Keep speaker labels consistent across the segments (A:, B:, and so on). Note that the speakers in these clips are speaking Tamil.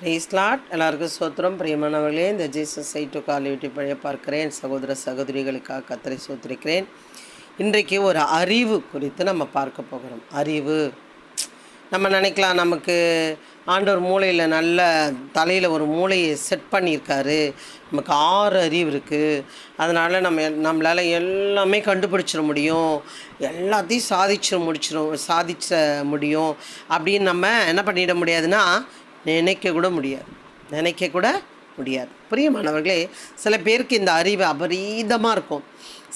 A: Price Lord. எல்லாருக்கும் சோத்திரம். பிரியமானவர்களே, இந்த Jesus I to call YouTube வழியாக பார்க்கிறேன் சகோதர சகோதரிகளுக்காக கத்தரை சோத்திருக்கிறேன். இன்றைக்கு ஒரு அறிவு குறித்து நம்ம பார்க்க போகிறோம். அறிவு நம்ம நினைக்கலாம், நமக்கு ஆண்டவர் மூளையில் நல்ல தலையில் ஒரு மூளையை செட் பண்ணியிருக்காரு, நமக்கு 6 அறிவு இருக்குது, அதனால் நம்மளால் எல்லாமே கண்டுபிடிச்சிட முடியும், எல்லாத்தையும் சாதிச்ச முடியும் அப்படின்னு நம்ம என்ன பண்ணிட முடியாதுன்னா நினைக்க கூட முடியாது. பிரியமானவர்களே, சில பேருக்கு இந்த அறிவு அபரீதமாக இருக்கும்.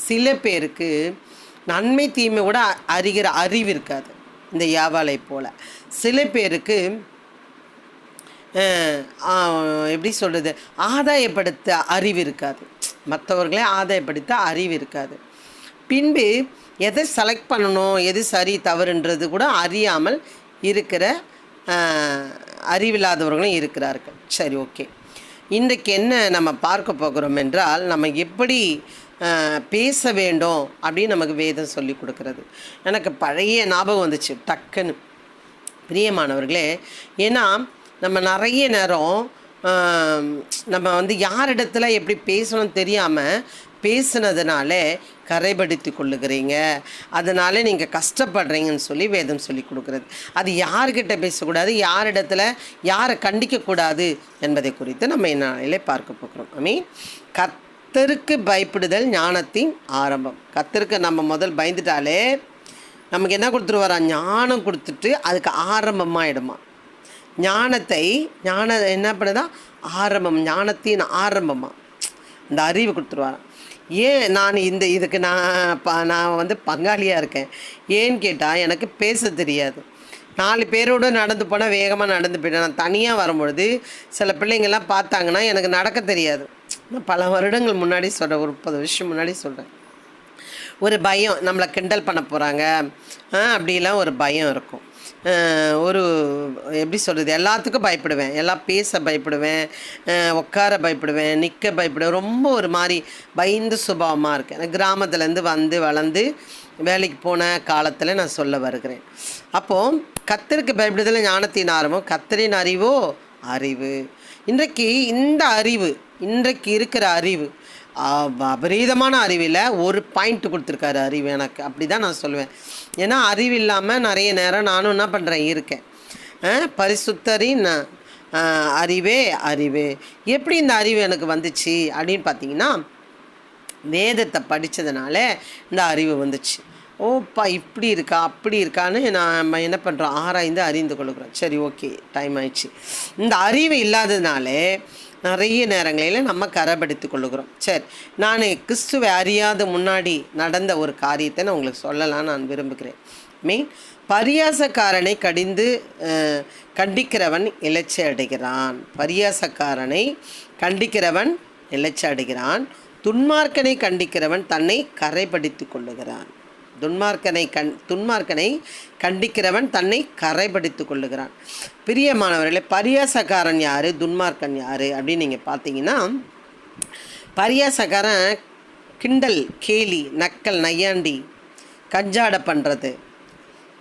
A: சில பேருக்கு நன்மை தீமை கூட அறிகிற அறிவு இருக்காது, இந்த யாவாலை போல். சில பேருக்கு எப்படி சொல்கிறது, ஆதாயப்படுத்த அறிவு இருக்காது, மற்றவர்களே ஆதாயப்படுத்த அறிவு இருக்காது. பின்பு எதை செலக்ட் பண்ணணும், எது சரி தவறுன்றது கூட அறியாமல் இருக்கிற அறிவில்லாதவர்களும் இருக்கிறார்கள். சரி, ஓகே. இன்றைக்கு என்ன நம்ம பார்க்க போகிறோம் என்றால், நம்ம எப்படி பேச வேண்டும் அப்படின்னு நமக்கு வேதம் சொல்லி கொடுக்குறது. எனக்கு பழைய ஞாபகம் வந்துச்சு டக்குன்னு, பிரியமானவர்களே. ஏன்னா நம்ம நிறைய நேரம் நம்ம யாரிடத்துல எப்படி பேசணும்னு தெரியாமல் பேசுனதுனால கரைபடுத்தி கொள்ளுகிறீங்க, அதனால நீங்கள் கஷ்டப்படுறீங்கன்னு சொல்லி வேதம் சொல்லி கொடுக்குறது. அது யார்கிட்ட பேசக்கூடாது, யாரை கண்டிக்கக்கூடாது என்பதை குறித்து நம்ம என்னாலே பார்க்க போகிறோம். கர்த்தருக்கு பயப்படுதல் ஞானத்தின் ஆரம்பம். கர்த்தருக்கு நம்ம முதல் பயந்துட்டாலே நமக்கு என்ன கொடுத்துருவாரா, ஞானம் கொடுத்துட்டு அதுக்கு ஆரம்பமாகிடுமா. ஞானம் என்ன பண்ணுதா, ஆரம்பம், ஞானத்தின் ஆரம்பமாக இந்த அறிவு கொடுத்துருவாராம். ஏன் நான் இதுக்கு நான் பங்காளியாக இருக்கேன். ஏன்னு கேட்டால், எனக்கு பேச தெரியாது. 4 பேரோடு நடந்து போனால் வேகமாக நடந்து போயிட்டேன். நான் தனியாக வரும்பொழுது சில பிள்ளைங்கள்லாம் பார்த்தாங்கன்னா எனக்கு நடக்க தெரியாது. நான் பல வருடங்கள் முன்னாடி சொல்கிறேன், ஒரு 30 வருஷம் முன்னாடி சொல்கிறேன். ஒரு பயம், நம்மளை கிண்டல் பண்ண போகிறாங்க அப்படிலாம் ஒரு பயம் இருக்கும். ஒரு எப்படி சொல்கிறது, எல்லாத்துக்கும் பயப்படுவேன், எல்லாம் பேச பயப்படுவேன், உட்கார பயப்படுவேன், நிற்க பயப்படுவேன். ரொம்ப ஒரு மாதிரி பயந்து சுபாவமாக இருக்கேன். கிராமத்துலேருந்து வளர்ந்து வேலைக்கு போன காலத்தில் நான் சொல்ல வருகிறேன். அப்போது கர்த்தருக்கு பயப்படுதல் ஞானத்தின் ஆரம்பம், கர்த்தரின் அறிவு. இன்றைக்கு இந்த அறிவு, இன்றைக்கு இருக்கிற அறிவு அபரீதமான அறிவில் ஒரு பாயிண்ட் கொடுத்துருக்காரு அறிவு. எனக்கு அப்படி தான் நான் சொல்லுவேன். ஏன்னா அறிவு இல்லாமல் நிறைய நேரம் நானும் என்ன பண்ணுறேன் இருக்கேன். பரிசுத்தரின் அறிவு. எப்படி இந்த அறிவு எனக்கு வந்துச்சு அப்படின்னு பார்த்தீங்கன்னா, வேதத்தை படித்ததுனால இந்த அறிவு வந்துச்சு. ஓப்பா இப்படி இருக்கா அப்படி இருக்கான்னு நம்ம என்ன பண்ணுறோம், ஆராய்ந்து அறிந்து கொள்கிறோம். சரி, ஓகே, டைம் ஆயிடுச்சு. இந்த அறிவு இல்லாததுனாலே நிறைய நேரங்களில் நம்ம கரைப்படுத்தி கொள்ளுகிறோம். சரி, நான் கிறிஸ்துவை அறியாத முன்னாடி நடந்த ஒரு காரியத்தை நான் உங்களுக்கு சொல்லலாம்னு நான் விரும்புகிறேன். பரியாசக்காரனை கண்டிக்கிறவன் இலச்சை அடைகிறான். பரியாசக்காரனை கண்டிக்கிறவன் இலச்சை அடைகிறான். துன்மார்க்கனை கண்டிக்கிறவன் தன்னை கரைப்படுத்தி கொள்ளுகிறான். துன்மார்க்கனை கண்டிக்கிறவன் தன்னை கரைப்படுத்தி கொள்ளுகிறான். பிரியமானவர்களே, பரியாசக்காரன் யார், துன்மார்க்கன் யார் அப்படின்னு நீங்கள் பார்த்தீங்கன்னா, பரியாசக்காரன் கிண்டல், கேலி, நக்கல், நையாண்டி, கஞ்சாடை பண்ணுறது,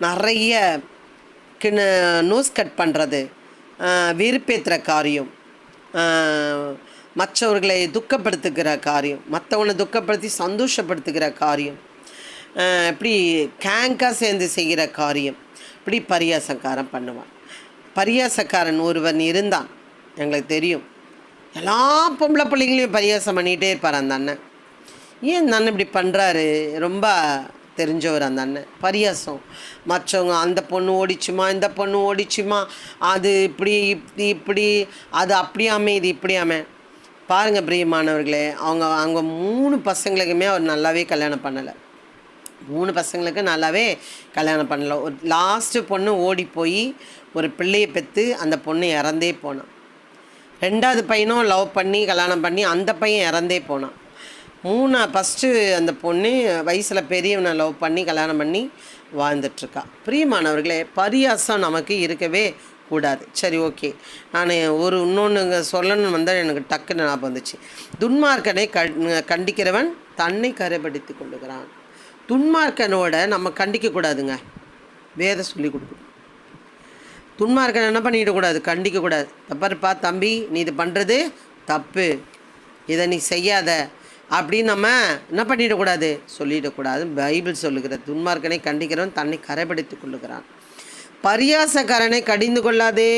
A: நிறைய நோஸ் கட் பண்ணுறது, வெறுப்பேற்றுற காரியம், மற்றவர்களை துக்கப்படுத்துகிற காரியம், மற்றவனை துக்கப்படுத்தி சந்தோஷப்படுத்துகிற காரியம், இப்படி கேங்காக சேர்ந்து செய்கிற காரியம், இப்படி பரியாசக்காரன் பண்ணுவான். பரியாசக்காரன் ஒருவன் இருந்தான், எங்களுக்கு தெரியும். எல்லா பொம்பளை பிள்ளைங்களையும் பரியாசம் பண்ணிகிட்டே இருப்பார் அந்த அண்ணன். ஏன் அந்த அண்ணன் இப்படி பண்ணுறாரு, ரொம்ப தெரிஞ்சவர் அந்த அண்ணன். பரியாசம், மற்றவங்க அந்த பொண்ணு ஓடிச்சுமா, இந்த பொண்ணு ஓடிச்சுமா, அது இப்படி அது அப்படியாமே, இது இப்படியாமே. பாருங்கள் பிரியமானவர்களே, அவங்க 3 பசங்களுக்குமே அவர் நல்லாவே கல்யாணம் பண்ணலை. 3 பசங்களுக்கு நல்லாவே கல்யாணம் பண்ணல. ஒரு லாஸ்ட்டு பொண்ணு ஓடி போய் ஒரு பிள்ளையை பெற்று அந்த பொண்ணு இறந்தே போனான். 2வது பையனும் லவ் பண்ணி கல்யாணம் பண்ணி அந்த பையன் இறந்தே போனான். ஃபஸ்ட்டு அந்த பொண்ணு வயசில் பெரியவனை லவ் பண்ணி கல்யாணம் பண்ணி வாழ்ந்துட்டுருக்கா. பிரியமானவர்களே, பரியாசம் நமக்கு இருக்கவே கூடாது. சரி, ஓகே. நான் இன்னொன்று சொல்லணும்னு வந்தால் எனக்கு டக்குன்னு ஞாபகம் வந்துச்சு. துன்மார்க்கனை கண்டிக்கிறவன் தன்னை கரைப்படுத்தி கொள்ளுகிறான். துன்மார்க்கனோட நம்ம கண்டிக்கக்கூடாதுங்க, வேதம் சொல்லி கொடுக்கும். துன்மார்க்கன் என்ன பண்ணிடக்கூடாது, கண்டிக்கக்கூடாது. தப்பாருப்பா தம்பி, நீ இது பண்ணுறது தப்பு, இதை நீ செய்யாத அப்படின்னு நம்ம என்ன பண்ணிடக்கூடாது, சொல்லிடக்கூடாது. பைபிள் சொல்லுகிற துன்மார்க்கனை கண்டிக்கிறவன் தன்னை கரைப்படுத்தி கொள்ளுகிறான். பரியாசக்காரனை கடிந்து கொள்ளாதே,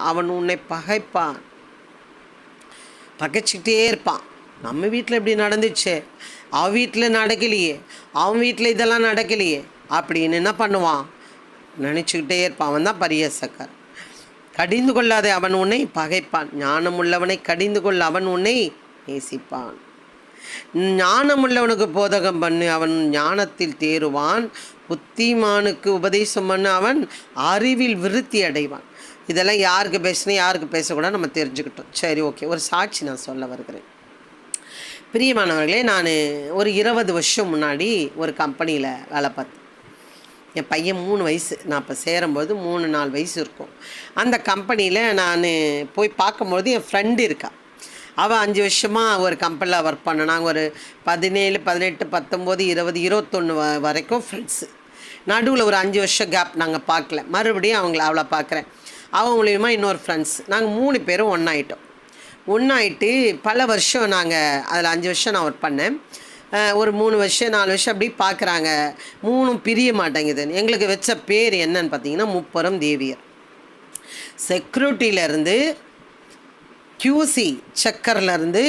A: அவன் உன்னை பகைப்பான். பகைச்சிக்கிட்டே இருப்பான். நம்ம வீட்டில் இப்படி நடந்துச்சு, அவன் வீட்டில் நடக்கலையே, அவன் வீட்டில் இதெல்லாம் நடக்கலையே அப்படின்னு என்ன பண்ணுவான், நினச்சிக்கிட்டே இருப்பான். அவன் தான் பரியாசக்காரன். கடிந்து கொள்ளாதே, அவன் உன்னை பகைப்பான். ஞானம் உள்ளவனை கடிந்து கொள்ள, அவன் உன்னை நேசிப்பான். ஞானமுள்ளவனுக்கு போதகம் பண்ணு, அவன் ஞானத்தில் தேறுவான். புத்திமானுக்கு உபதேசம் பண்ணு, அவன் அறிவில் விருத்தி அடைவான். இதெல்லாம் யாருக்கு பேசணும் யாருக்கு பேசக்கூடாது நம்ம தெரிஞ்சுக்கிட்டோம். சரி, ஓகே. ஒரு சாட்சி நான் சொல்ல வருகிறேன். பிரியமானவர்களே, நான் ஒரு 20 வருஷம் முன்னாடி ஒரு கம்பெனியில் வேலை பார்த்தேன். என் பையன் 3 வயசு, நான் இப்போ சேரும்போது 3-4 வயசு இருக்கும். அந்த கம்பெனியில் நான் போய் பார்க்கும்போது என் ஃப்ரெண்டு இருக்கா. அவள் 5 வருஷமாக ஒரு கம்பெனியில் ஒர்க் பண்ண. நாங்கள் ஒரு 17, 18, 19, 20, 21 வரைக்கும் ஃப்ரெண்ட்ஸு. நடுவில் ஒரு 5 வருஷம் கேப் நாங்கள் பார்க்கல. மறுபடியும் அவளை பார்க்குறேன். அவன் மூலியமா இன்னொரு ஃப்ரெண்ட்ஸ், நாங்கள் 3 பேரும் ஒன்றாயிட்டோம். ஒன்றாயிட்டு பல வருஷம் நாங்கள் அதில் 5 வருஷம் நான் ஒர்க் பண்ணேன். ஒரு 3 வருஷம் 4 வருஷம் அப்படி பார்க்குறாங்க. 3ம் பிரிய மாட்டேங்குதுன்னு எங்களுக்கு வச்ச பேர் என்னன்னு பார்த்தீங்கன்னா முப்பெரும் தேவியர். செக்யூரிட்டியிலேருந்து, கியூசி செக்கர்லேருந்து,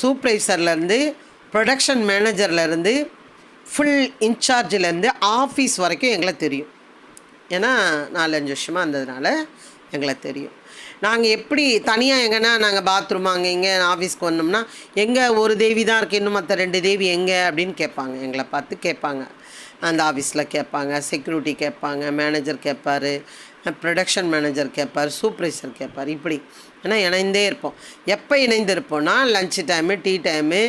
A: சூப்பர்வைசர்லேருந்து, ப்ரொடக்ஷன் மேனேஜர்லேருந்து, ஃபுல் இன்சார்ஜிலேருந்து ஆஃபீஸ் வரைக்கும் எங்களை தெரியும். ஏன்னா 4-5 வருஷமாக இருந்ததுனால எங்களை தெரியும். நாங்கள் எப்படி தனியாக எங்கன்னா நாங்கள் பாத்ரூம் அங்கே இங்கே ஆஃபீஸ்க்கு வந்தோம்னா எங்கே ஒரு தேவி தான் இருக்குது, இன்னும் மற்ற 2 தேவி எங்கே அப்படின்னு கேட்பாங்க. எங்களை பார்த்து கேட்பாங்க. அந்த ஆஃபீஸில் கேட்பாங்க, செக்யூரிட்டி கேட்பாங்க, மேனேஜர் கேட்பார், ப்ரொடக்ஷன் மேனேஜர் கேட்பார், சூப்பர்வைசர் கேட்பார். இப்படி ஏன்னா இணைந்தே இருப்போம். எப்போ இணைந்து இருப்போம்னா லன்ச்சு டைமு, டீ டைமு,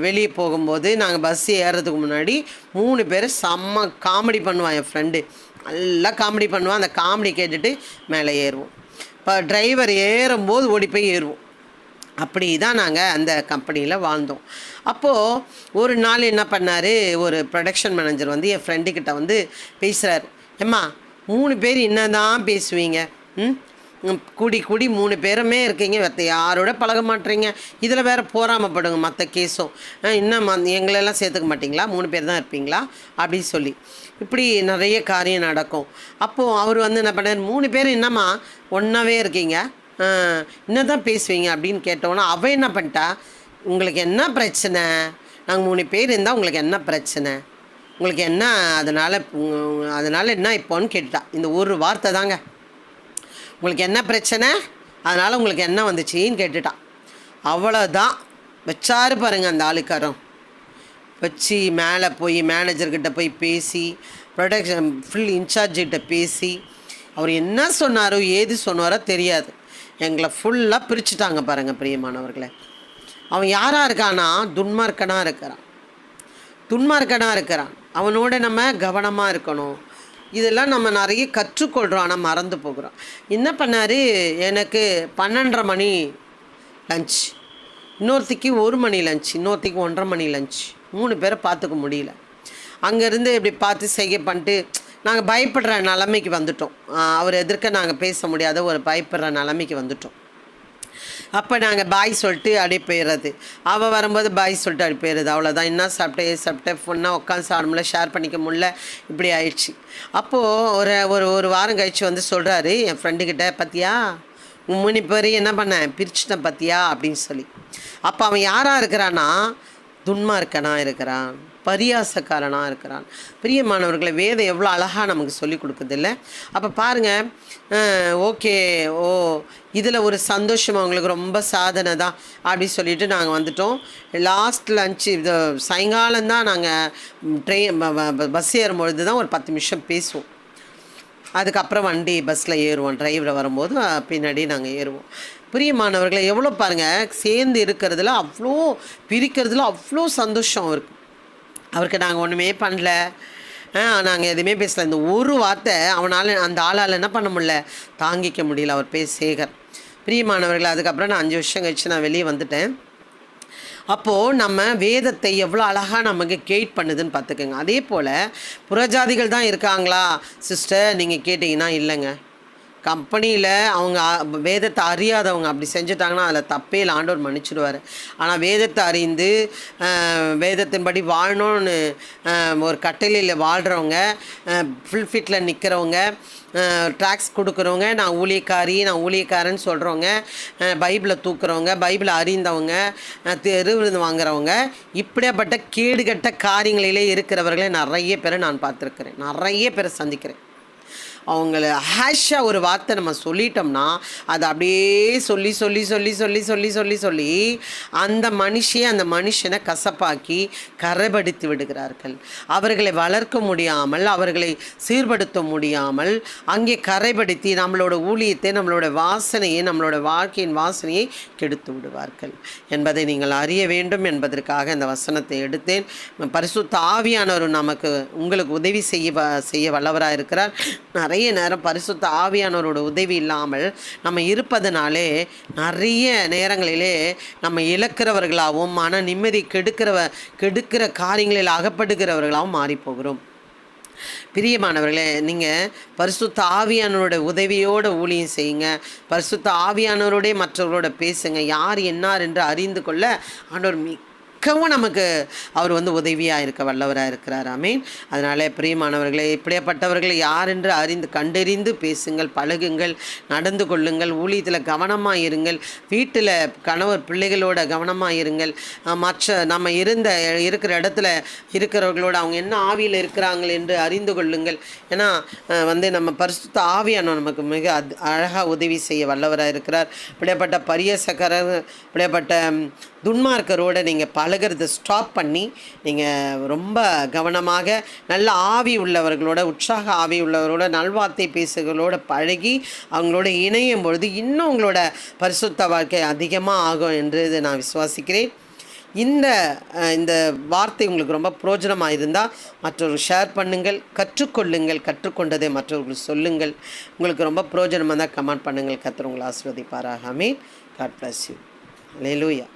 A: வெளியே போகும்போது நாங்கள் பஸ் ஏறுறதுக்கு முன்னாடி 3 பேர் செம்ம காமெடி பண்ணுவான். என் ஃப்ரெண்டு நல்லா காமெடி பண்ணுவான். அந்த காமெடி கேட்டுட்டு மேலே ஏறுவோம். இப்போ டிரைவர் ஏறும்போது ஓடி போய் ஏறுவோம். அப்படி தான் நாங்கள் அந்த கம்பெனியில் வாழ்ந்தோம். அப்போது ஒரு நாள் என்ன பண்ணார், ஒரு ப்ரொடக்ஷன் மேனேஜர் வந்து என் ஃப்ரெண்டுக்கிட்ட வந்து பேசுகிறார். ஏம்மா 3 பேர் என்ன தான் பேசுவீங்க, கூடி 3 பேருமே இருக்கீங்க, மற்ற யாரோட பழக மாட்டேறீங்க, இதில் வேறு போராமப்படுங்க மற்ற கேஸும், இன்னும் எங்களெல்லாம் சேர்த்துக்க மாட்டிங்களா, 3 பேர் தான் இருப்பீங்களா அப்படின்னு சொல்லி இப்படி நிறைய காரியம் நடக்கும். அப்போது அவர் வந்து என்ன பண்ணார், 3 பேர் என்னம்மா ஒன்றாவே இருக்கீங்க, என்ன தான் பேசுவீங்க அப்படின்னு கேட்டோன்னா அவன் என்ன பண்ணிட்டா, உங்களுக்கு என்ன பிரச்சனை, நாங்கள் 3 பேர் இருந்தால் உங்களுக்கு என்ன பிரச்சனை, உங்களுக்கு என்ன அதனால் என்ன இப்போன்னு கேட்டுட்டா. இந்த ஒரு வார்த்தை தாங்க, உங்களுக்கு என்ன பிரச்சனை, அதனால் உங்களுக்கு என்ன வந்துச்சின்னு கேட்டுட்டான். அவ்வளோதான் வச்சாரு பாருங்கள் அந்த ஆளுக்காரம். வச்சு மேலே போய் மேனேஜர்கிட்ட போய் பேசி, ப்ரொடக்ஷன் ஃபுல் இன்சார்ஜிட்ட பேசி, அவர் என்ன சொன்னாரோ ஏது சொன்னாரோ தெரியாது, எங்களை ஃபுல்லாக பிரிச்சுட்டாங்க பாருங்கள் பிரியமானவர்களே. அவன் யாராக இருக்கானா, துன்மார்க்கனாக இருக்கிறான். அவனோட நம்ம கவனமாக இருக்கணும். இதெல்லாம் நம்ம நிறைய கற்றுக்கொள்கிறோம், ஆனால் மறந்து போகிறோம். என்ன பண்ணார், எனக்கு 12:30 மணி லஞ்ச், இன்னொருத்திக்கு 1 மணி லஞ்ச், இன்னொருத்திக்கு 1:30 மணி லஞ்ச். 3 பேரை பார்த்துக்க முடியல. அங்கேருந்து இப்படி பார்த்து செய்ய பண்ணிட்டு நாங்கள் பயப்படுற நிலைமைக்கு வந்துட்டோம். அவர் எதிர்க்க நாங்கள் பேச முடியாத ஒரு பயப்படுற நிலைமைக்கு வந்துட்டோம். அப்போ நாங்கள் பாய் சொல்லிட்டு அப்படியே போயிடுறது, அவள் வரும்போது பாய் சொல்லிட்டு அப்படி போயிடுறது. அவ்வளோதான். என்ன சாப்பிட்டேன் ஃபுல்லாக உட்காந்து சாப்பிட ஷேர் பண்ணிக்க முடியல, இப்படி ஆயிடுச்சு. அப்போது ஒரு வாரம் கழித்து வந்து சொல்கிறாரு என் ஃப்ரெண்டுக்கிட்ட, பார்த்தியா 3 பேர் என்ன பண்ணேன் பிரிச்சுட்டேன் பார்த்தியா அப்படின்னு சொல்லி. அப்போ அவன் யாராக இருக்கிறான்னா, துன்மார்க்கனாக இருக்கிறான், பரியாசக்காரனாக இருக்கிறான். பிரியமானவர்களை வேதம் எவ்வளோ அழகாக நமக்கு சொல்லி கொடுக்குதில்ல. அப்போ பாருங்கள், ஓகே, இதில் ஒரு சந்தோஷம், அவங்களுக்கு ரொம்ப சாதனை தான் அப்படின்னு சொல்லிட்டு நாங்கள் வந்துட்டோம். லாஸ்ட் லன்ச்சு இது சாயங்காலம்தான் நாங்கள் பஸ் ஏறும்பொழுது தான் ஒரு 10 நிமிஷம் பேசுவோம். அதுக்கப்புறம் வண்டி பஸ்ஸில் ஏறுவோம். டிரைவரை வரும்போது பின்னாடி நாங்கள் ஏறுவோம். பிரியமானவர்களை எவ்வளோ பாருங்கள், சேர்ந்து இருக்கிறதுல அவ்வளோ, பிரிக்கிறதுல அவ்வளோ சந்தோஷம் அவருக்கு நாங்கள் ஒன்றுமே பண்ணல, நாங்கள் எதுவுமே பேசலை. இந்த ஒரு வார்த்தை அவனால், அந்த ஆளால் என்ன பண்ண முடியல, தாங்கிக்க முடியல. அவர் பேர் சேகர். பிரியமானவர்கள், அதுக்கப்புறம் நான் 5 வருஷம் கழிச்சு நான் வெளியே வந்துட்டேன். அப்போது நம்ம வேதத்தை எவ்வளோ அழகாக நமக்கு கைட் பண்ணுதுன்னு பார்த்துக்கோங்க. அதே போல் புறஜாதிகள் தான் இருக்காங்களா சிஸ்டர் நீங்கள் கேட்டிங்கன்னா இல்லைங்க. கம்பெனியில் அவங்க வேதத்தை அறியாதவங்க அப்படி செஞ்சுட்டாங்கன்னா அதில் தப்பே இல்லை, ஆண்டவர் மன்னிச்சிடுவார். ஆனால் வேதத்தை அறிந்து வேதத்தின்படி வாழணும்னு ஒரு கட்டளையில் வாழ்கிறவங்க, ஃபுல்ஃபிட்டில் நிற்கிறவங்க, ட்ராக்ஸ் கொடுக்குறவங்க, நான் ஊழியக்காரன்னு சொல்கிறவங்க, பைபிளை தூக்குறவங்க, பைபிளை அறிந்தவங்க, தெருவிருந்து வாங்குறவங்க, இப்படியாப்பட்ட கேடுகட்ட காரியங்களிலே இருக்கிறவர்களே நிறைய பேரை நான் பார்த்துருக்குறேன், நிறைய பேரை சந்திக்கிறேன். அவங்கள ஹேஷாக ஒரு வார்த்தை நம்ம சொல்லிட்டோம்னா அதை அப்படியே சொல்லி சொல்லி சொல்லி சொல்லி சொல்லி சொல்லி சொல்லி அந்த மனுஷனை கசப்பாக்கி கரைப்படுத்தி விடுகிறார்கள். அவர்களை வளர்க்க முடியாமல், அவர்களை சீர்படுத்த முடியாமல் அங்கே கரைப்படுத்தி நம்மளோட ஊழியத்தை, நம்மளோட வாசனையை, நம்மளோட வாழ்க்கையின் வாசனையை கெடுத்து விடுவார்கள் என்பதை நீங்கள் அறிய வேண்டும் என்பதற்காக இந்த வசனத்தை எடுத்தேன். பரிசுத்த ஆவியானவர் உங்களுக்கு உதவி செய்ய வல்லவராக இருக்கிறார். நிறைய நேரம் பரிசுத்த ஆவியானவரோட உதவி இல்லாமல் நம்ம இருப்பதனாலே நிறைய நேரங்களிலே நம்ம இழக்கிறவர்களாகவும் மன நிம்மதி கெடுக்கிற காரியங்களில் அகப்படுகிறவர்களாகவும் மாறிப்போகிறோம். பிரியமானவர்களே, நீங்கள் பரிசுத்த ஆவியானவரோட உதவியோடு ஊழியம் செய்யுங்க. பரிசுத்த ஆவியானவரோடே மற்றவர்களோட பேசுங்க. யார் என்னார் என்று அறிந்து கொள்ள ஆண்டவர் மிகவும் நமக்கு அவர் உதவியாக இருக்க வல்லவராக இருக்கிறார். ஆமீன். அதனால் பிரியமானவர்களே, இப்படியாப்பட்டவர்களை யார் என்று கண்டறிந்து பேசுங்கள், பழகுங்கள், நடந்து கொள்ளுங்கள். ஊழியத்தில் கவனமாக இருங்கள். வீட்டில் கணவர் பிள்ளைகளோட கவனமாக இருங்கள். மற்ற நம்ம இருக்கிற இடத்துல இருக்கிறவர்களோட அவங்க என்ன ஆவியில் இருக்கிறாங்கள் என்று அறிந்து கொள்ளுங்கள். ஏன்னா நம்ம பரிசுத்த ஆவியானவர் நமக்கு மிக அழகாக உதவி செய்ய வல்லவராக இருக்கிறார். இப்படியாப்பட்ட பரியசக்காரர், இப்படியாப்பட்ட துன்மார்க்கரோடு நீங்கள் பழகிறத ஸ்டாப் பண்ணி நீங்கள் ரொம்ப கவனமாக நல்ல ஆவி உள்ளவர்களோட, உற்சாக ஆவி உள்ளவர்களோட, நல்வார்த்தை பேசுகளோட பழகி அவங்களோட இணையும் பொழுது இன்னும் உங்களோட பரிசுத்த வாழ்க்கை அதிகமாக ஆகும் என்று நான் விசுவாசிக்கிறேன். இந்த வார்த்தை உங்களுக்கு ரொம்ப பிரயோஜனமாக இருந்தால் மற்றவர்கள் ஷேர் பண்ணுங்கள், கற்றுக்கொள்ளுங்கள். கற்றுக்கொண்டதை மற்றவர்கள் சொல்லுங்கள். உங்களுக்கு ரொம்ப பிரயோஜனமாக இருந்தால் கமெண்ட் பண்ணுங்கள். கர்த்தர் உங்களை ஆசீர்வதிப்பாராக. ஆமென். God bless you. அல்லேலூயா.